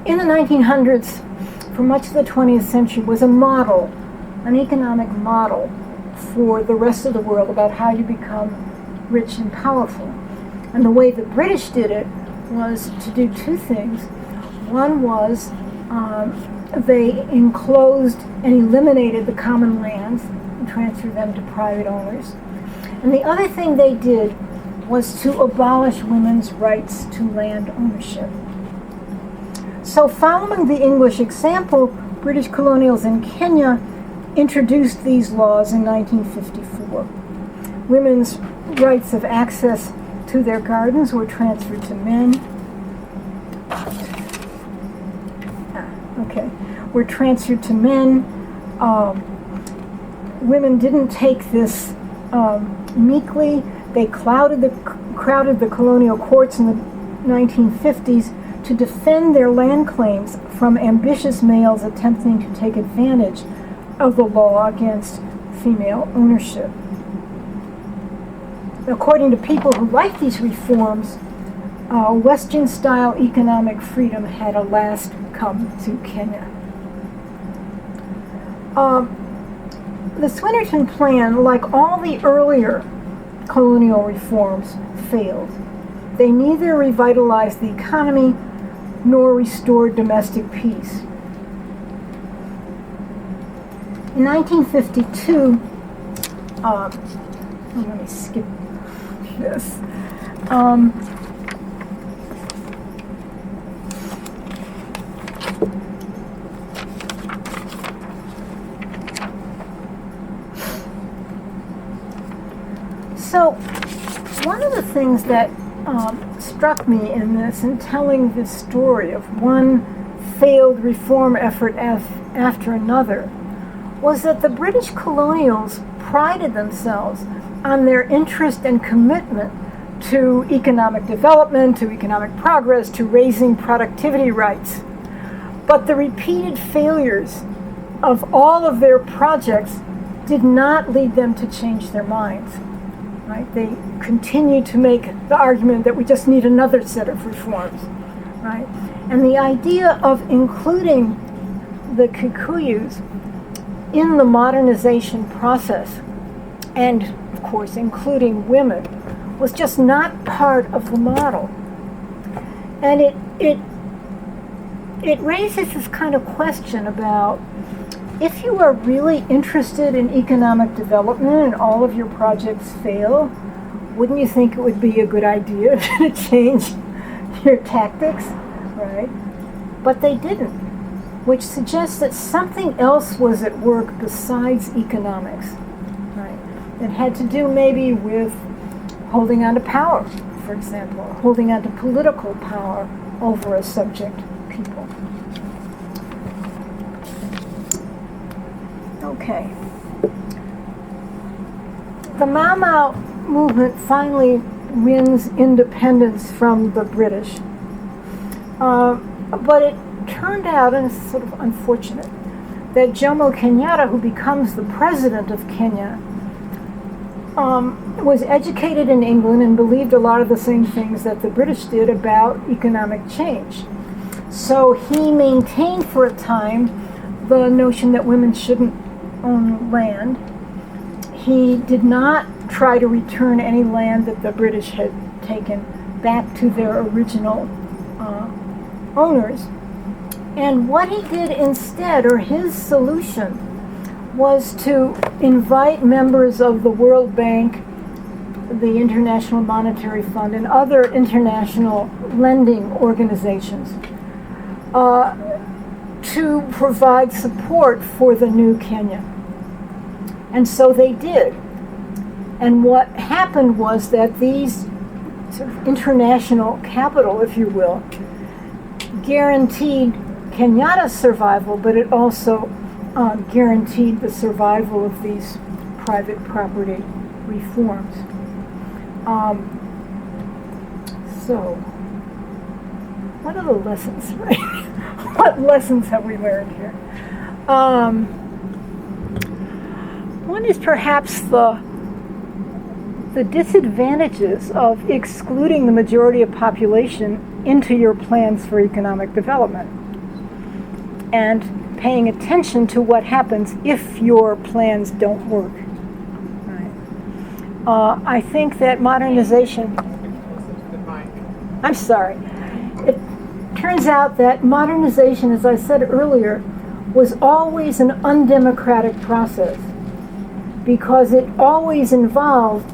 in the 1900s, for much of the 20th century, was a model, an economic model for the rest of the world about how you become rich and powerful. And the way the British did it was to do two things. One was they enclosed and eliminated the common lands and transferred them to private owners. And the other thing they did was to abolish women's rights to land ownership. So following the English example, British colonials in Kenya introduced these laws in 1954. Women's rights of access to their gardens were transferred to men. Were transferred to men. Women didn't take this meekly. They crowded the colonial courts in the 1950s to defend their land claims from ambitious males attempting to take advantage of the law against female ownership. According to people who liked these reforms, Western-style economic freedom had at last come to Kenya. The Swenerton Plan, like all the earlier colonial reforms, failed. They neither revitalized the economy nor restored domestic peace. In 1952, let me skip this. So, one of the things that struck me in this, in telling this story of one failed reform effort after another, was that the British colonials prided themselves on their interest and commitment to economic development, to economic progress, to raising productivity rights. But the repeated failures of all of their projects did not lead them to change their minds. Right? They continue to make the argument that we just need another set of reforms, right? And the idea of including the Kikuyus in the modernization process, and of course including women, was just not part of the model. And it raises this kind of question about, if you are really interested in economic development and all of your projects fail, wouldn't you think it would be a good idea to change your tactics, right? But they didn't, which suggests that something else was at work besides economics, right? It had to do maybe with holding on to power, for example, or holding on to political power over a subject people. Okay. The Mau Mau movement finally wins independence from the British. But it turned out, and it's sort of unfortunate, that Jomo Kenyatta, who becomes the president of Kenya, was educated in England and believed a lot of the same things that the British did about economic change. So he maintained for a time the notion that women shouldn't own land. He did not try to return any land that the British had taken back to their original owners. And what he did instead, or his solution, was to invite members of the World Bank, the International Monetary Fund, and other international lending organizations to provide support for the new Kenya. And so they did. And what happened was that these sort of international capital, if you will, guaranteed Kenyatta's survival, but it also guaranteed the survival of these private property reforms. So, what are the lessons, right? What lessons have we learned here? One is perhaps the disadvantages of excluding the majority of population into your plans for economic development, and paying attention to what happens if your plans don't work. Right. I think that modernization, I'm sorry, it turns out that modernization, as I said earlier, was always an undemocratic process because it always involved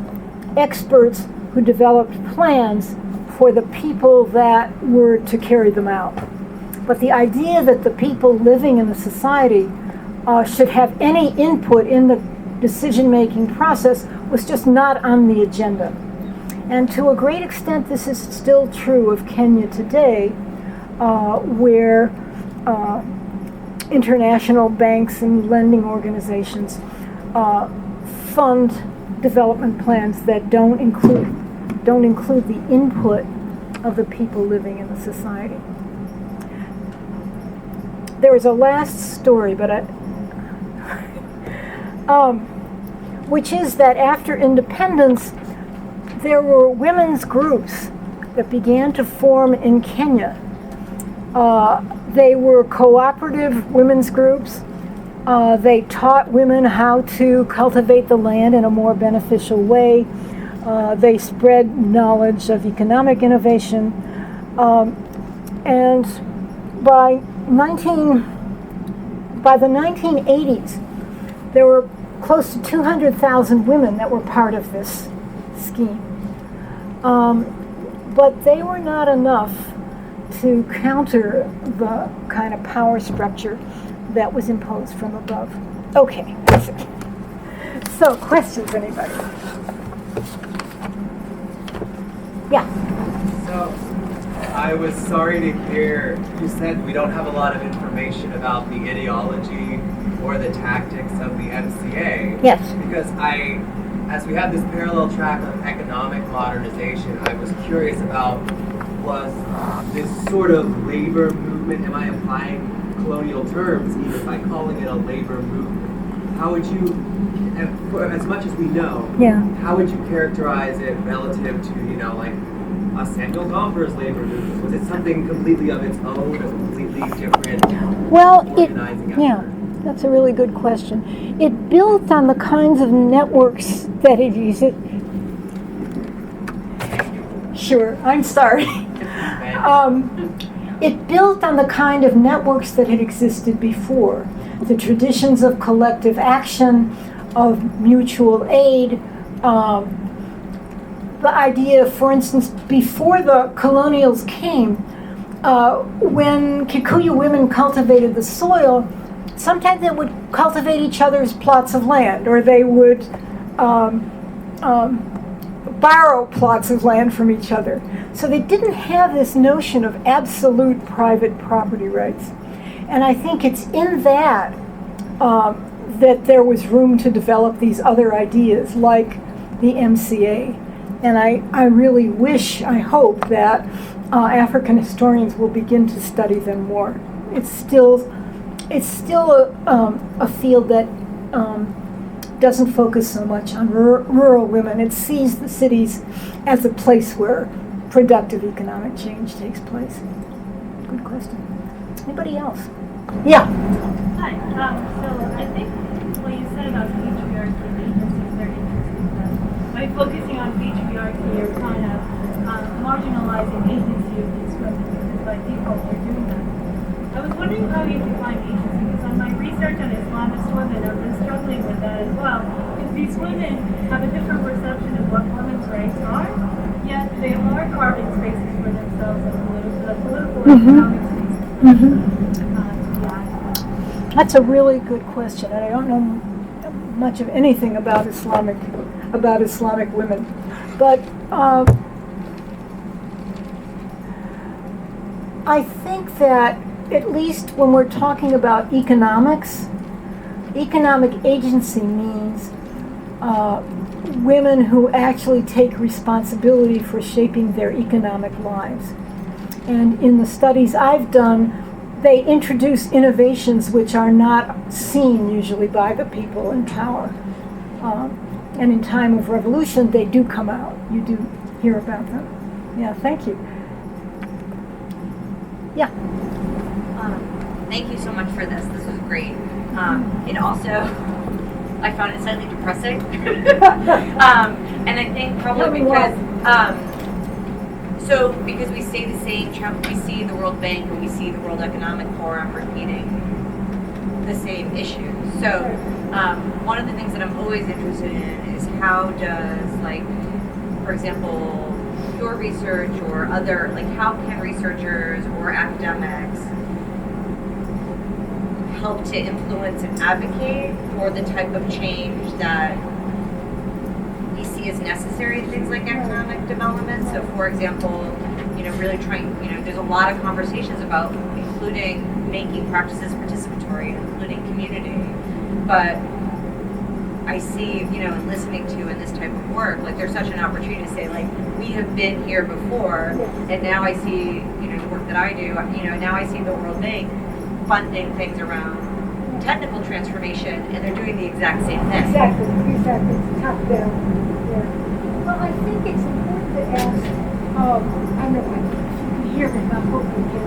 experts who developed plans for the people that were to carry them out. But the idea that the people living in the society should have any input in the decision-making process was just not on the agenda. And to a great extent, this is still true of Kenya today, where international banks and lending organizations fund development plans that don't include the input of the people living in the society. There was a last story, but which is that after independence, there were women's groups that began to form in Kenya. They were cooperative women's groups. They taught women how to cultivate the land in a more beneficial way. They spread knowledge of economic innovation. And by the 1980s, there were close to 200,000 women that were part of this scheme. But they were not enough to counter the kind of power structure that was imposed from above. Okay, that's it. So, questions, anybody? Yeah. So, I was sorry to hear you said we don't have a lot of information about the ideology or the tactics of the MCA. Yes. Because as we have this parallel track of economic modernization, I was curious about, was this sort of labor movement, am I applying colonial terms even by calling it a labor movement? How would you, as much as we know, how would you characterize it relative to, like a Samuel Gompers labor movement? Was it something completely of its own, a completely different organizing effort? Yeah, that's a really good question. It built on the kinds of networks that it uses. Sure, I'm sorry. It built on the kind of networks that had existed before. The traditions of collective action, of mutual aid, the idea, for instance, before the colonials came, when Kikuyu women cultivated the soil, sometimes they would cultivate each other's plots of land, or they would borrow plots of land from each other. So they didn't have this notion of absolute private property rights. And I think it's in that that there was room to develop these other ideas, like the MCA. And I really wish, I hope that African historians will begin to study them more. It's still a field that doesn't focus so much on rural women. It sees the cities as a place where productive economic change takes place. Good question. Anybody else? Yeah. Hi. So I think what you said about patriarchy and agency is very interesting. By focusing on patriarchy, you're kind of marginalizing agency of these women, because by default you're doing that. I was wondering how you define agency, because on my research on Islamist women, I've been struggling with that as well. Because these women have a different perception of what women's rights race are, yet they are carving spaces for themselves in political and economic spaces. Yeah. That's a really good question, and I don't know much of anything about Islamic women, but I think that at least when we're talking about economics, economic agency means women who actually take responsibility for shaping their economic lives. And in the studies I've done, they introduce innovations which are not seen usually by the people in power. And in time of revolution, they do come out. You do hear about them. Yeah, thank you. Yeah. Thank you so much for this. This was great. It also, I found it slightly depressing. And I think probably because, because we say the same, we see the World Bank and we see the World Economic Forum repeating the same issues. So one of the things that I'm always interested in is how does, like, for example, your research or other, like, how can researchers or academics help to influence and advocate for the type of change that we see as necessary in things like economic development. So, for example, really trying, there's a lot of conversations about including making practices participatory, including community. But I see, and listening to in this type of work, like there's such an opportunity to say, like, we have been here before, and now I see, the work that I do, now I see the World Bank funding things around technical transformation, and they're doing the exact same thing. Exactly. Top down. Yeah. Well, I think it's important to ask, I don't know if you can hear me, I hope you can.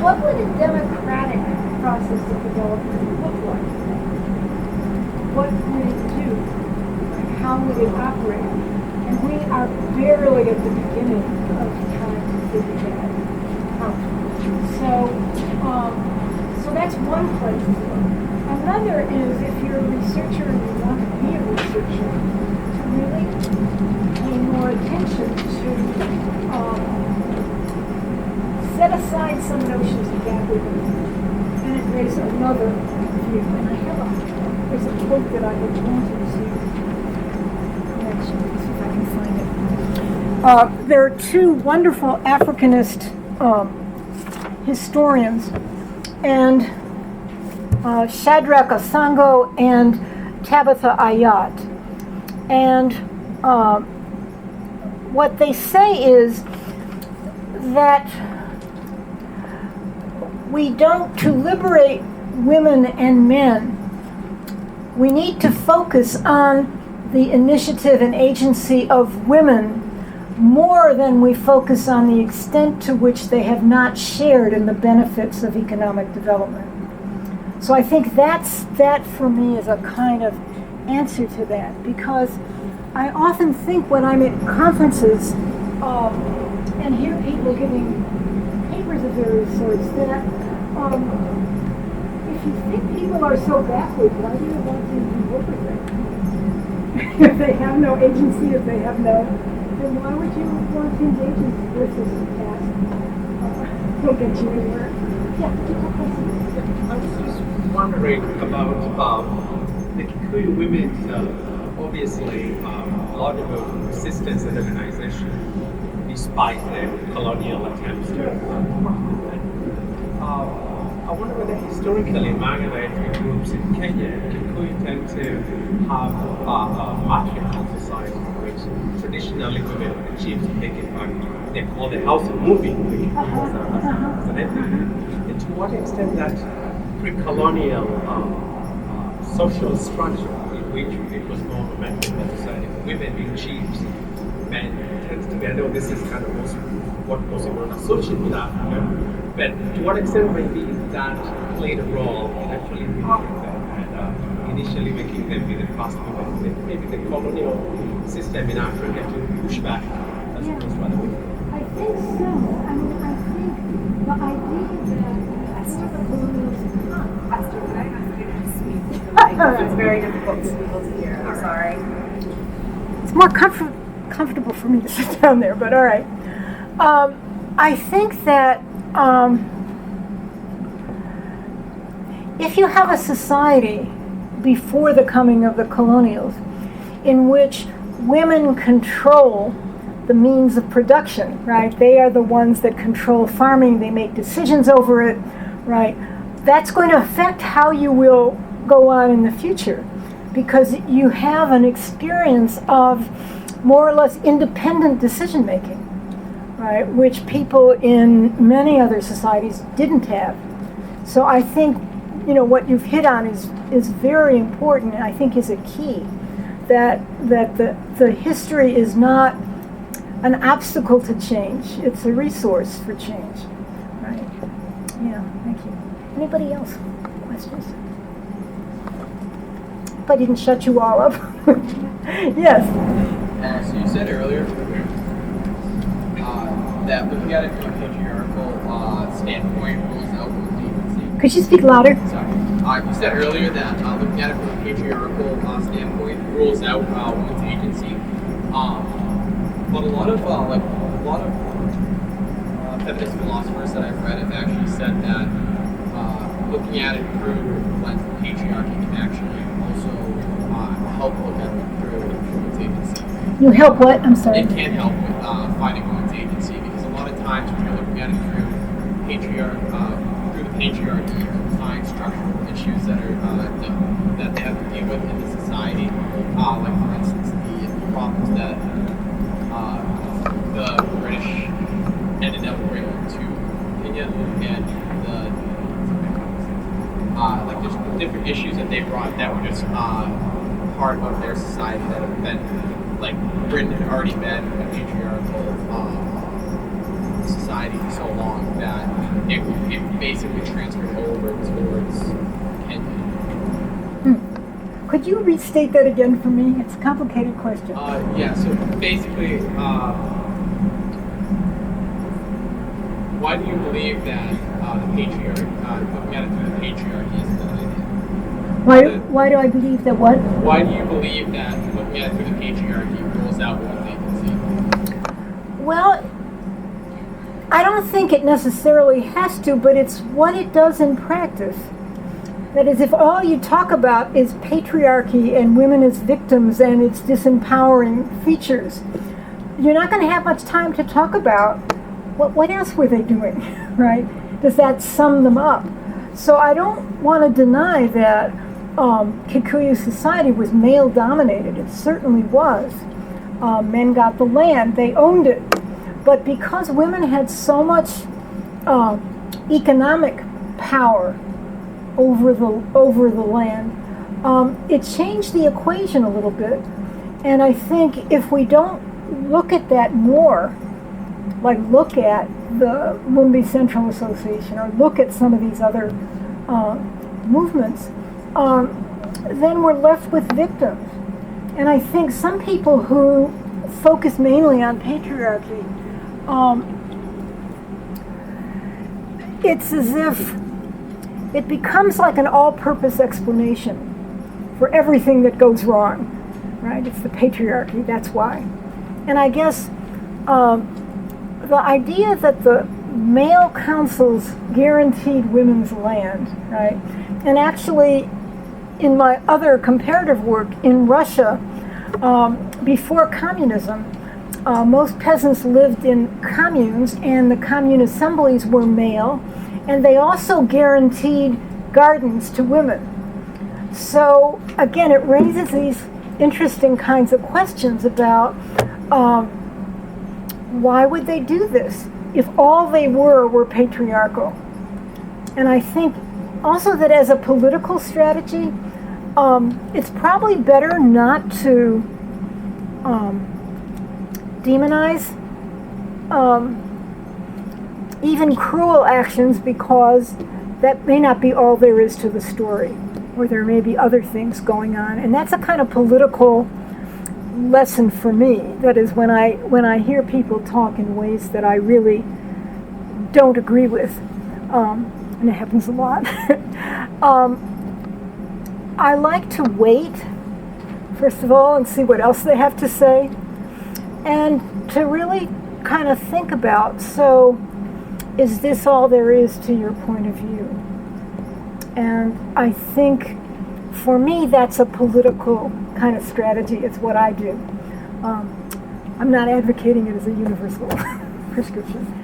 What would a democratic process of development look like? What would it do? Like, how would it operate? And we are barely at the beginning of trying to figure that out. So that's one place to look. Another is if you're a researcher and you want to be a researcher, to really pay more attention to set aside some notions of gathering and embrace another view. And there's a quote that I would want to see. Actually, see if I can find it. There are two wonderful Africanist historians, and Shadrach Asango and Tabitha Ayat. And what they say is that to liberate women and men, we need to focus on the initiative and agency of women more than we focus on the extent to which they have not shared in the benefits of economic development. So I think that for me is a kind of answer to that, because I often think when I'm at conferences and hear people giving papers of various sorts that if you think people are so backward, why do you want to do work with them? If they have no agency, if they have no, then why would you want to engage in this as a task? He'll get you anywhere. Yeah. I was just wondering about the Kikuyu women. Obviously, a lot of resistance and organization, despite the colonial attempts to. I wonder whether historically migratory groups in Kenya, Kikuyu tend to have a matriarchal society, which traditionally women and chiefs taken back. They call the house of moving as an entity. And to what extent that pre-colonial social structure in which it was more of a matriarchal society, women being chiefs, men tend together. This is kind of what was associated with Africa. But to what extent maybe that played a role in actually removing them and initially making them be the first women, maybe the colonial system in Africa to push back as opposed to other women? I think so. I mean, I think the idea that Esther, can I ask you to speak to the mic? It's very difficult for people to hear. I'm sorry. it's more comfortable. comfortable for me to sit down there, but all right. I think that if you have a society before the coming of the colonials in which women control the means of production, right? They are the ones that control farming, they make decisions over it, right? That's going to affect how you will go on in the future because you have an experience of more or less independent decision making, right? Which people in many other societies didn't have. So I think, what you've hit on is very important, and I think is a key, that the history is not an obstacle to change. It's a resource for change, right? Yeah, thank you. Anybody else? Questions? If I didn't shut you all up. Yes. So you said earlier that looking at it from a patriarchal standpoint rules out women's agency. Could you speak louder? Sorry. You said earlier that looking at it from a patriarchal standpoint rules out women's agency. But a lot of feminist philosophers that I've read have actually said that looking at it through the lens of patriarchy can actually also help look at it through women's agency. You help what? I'm sorry. It can help with finding women's agency because a lot of times when you're looking at it through through the patriarchy, you can find structural issues that are that they have to deal with in the society. Like for instance, the problems that the British ended up bringing to Kenya and like there's different issues that they brought that were just part of their society that have been like Britain had already been a patriarchal society for so long that it basically transferred over towards Kenya. Could you restate that again for me? It's a complicated question. Yeah, so basically, why do you believe that the patriarchy, looking at it through the patriarchy is a good idea? Why do I believe that what? Why do you believe that looking at it through the patriarchy rules out women's agency? Well, I don't think it necessarily has to, but it's what it does in practice. That is, if all you talk about is patriarchy and women as victims and its disempowering features, you're not going to have much time to talk about what else were they doing, right? Does that sum them up? So I don't want to deny that Kikuyu society was male-dominated. It certainly was. Men got the land. They owned it. But because women had so much economic power over the land, it changed the equation a little bit. And I think if we don't look at that more, like look at the Lumbee Central Association or look at some of these other movements, then we're left with victims. And I think some people who focus mainly on patriarchy, it's as if it becomes like an all-purpose explanation for everything that goes wrong, right? It's the patriarchy, that's why. And I guess the idea that the male councils guaranteed women's land, right? And actually, in my other comparative work in Russia, before communism, most peasants lived in communes, and the commune assemblies were male, and they also guaranteed gardens to women. So again, it raises these interesting kinds of questions about why would they do this if all they were patriarchal? And I think also that as a political strategy, it's probably better not to demonize even cruel actions, because that may not be all there is to the story, or there may be other things going on. And that's a kind of political lesson for me. That is, when I hear people talk in ways that I really don't agree with, and it happens a lot, I like to wait, first of all, and see what else they have to say. and to really kind of think about, so is this all there is to your point of view? And I think for me that's a political kind of strategy. It's what I do. I'm not advocating it as a universal prescription.